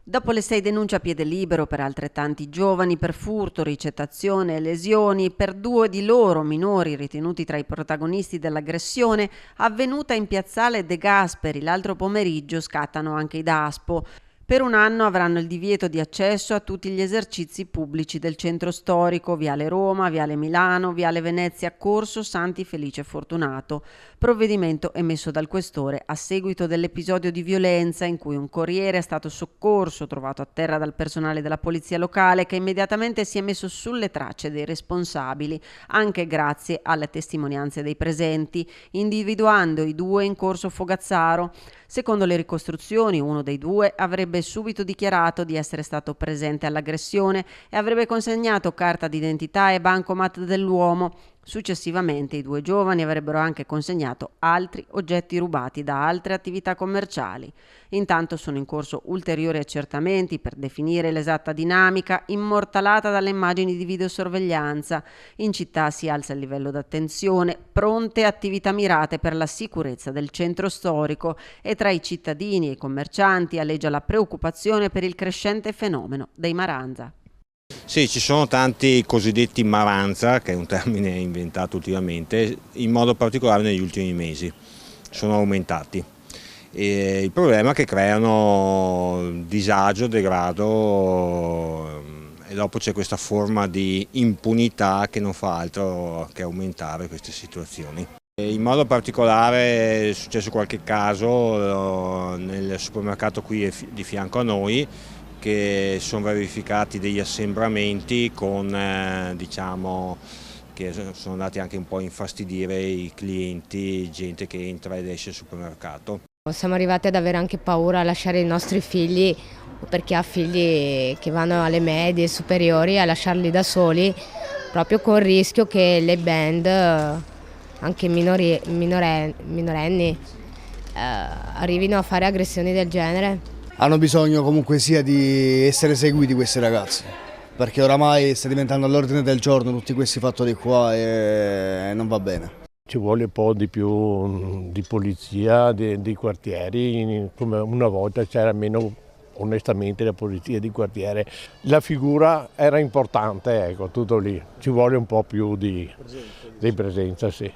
Dopo le 6 denunce a piede libero per altrettanti giovani per furto, ricettazione e lesioni, per 2 di loro minori ritenuti tra i protagonisti dell'aggressione avvenuta in piazzale De Gasperi l'altro pomeriggio, scattano anche i DASPO. Per un anno avranno il divieto di accesso a tutti gli esercizi pubblici del centro storico, Viale Roma, Viale Milano, Viale Venezia, Corso Santi Felice Fortunato. Provvedimento emesso dal questore a seguito dell'episodio di violenza in cui un corriere è stato soccorso, trovato a terra dal personale della polizia locale, che immediatamente si è messo sulle tracce dei responsabili, anche grazie alle testimonianze dei presenti, individuando i 2 in corso Fogazzaro. Secondo le ricostruzioni, uno dei 2 avrebbe subito dichiarato di essere stato presente all'aggressione e avrebbe consegnato carta d'identità e bancomat dell'uomo. Successivamente i 2 giovani avrebbero anche consegnato altri oggetti rubati da altre attività commerciali. Intanto sono in corso ulteriori accertamenti per definire l'esatta dinamica immortalata dalle immagini di videosorveglianza. In città si alza il livello d'attenzione, pronte attività mirate per la sicurezza del centro storico e tra i cittadini e i commercianti aleggia la preoccupazione per il crescente fenomeno dei maranza. Sì, ci sono tanti cosiddetti maranza, che è un termine inventato ultimamente, in modo particolare negli ultimi mesi, sono aumentati. E il problema è che creano disagio, degrado e dopo c'è questa forma di impunità che non fa altro che aumentare queste situazioni. In modo particolare è successo qualche caso nel supermercato qui di fianco a noi, che sono verificati degli assembramenti con diciamo che sono andati anche un po' a infastidire i clienti, gente che entra ed esce al supermercato. Siamo arrivati ad avere anche paura a lasciare i nostri figli, perché ha figli che vanno alle medie superiori, a lasciarli da soli, proprio con il rischio che le band, anche minorenni, arrivino a fare aggressioni del genere. Hanno bisogno comunque sia di essere seguiti questi ragazzi, perché oramai sta diventando all'ordine del giorno tutti questi fattori qua e non va bene. Ci vuole un po' di più di polizia, di quartieri, come una volta c'era meno onestamente la polizia di quartiere. La figura era importante, ecco, tutto lì, ci vuole un po' più di presenza, sì.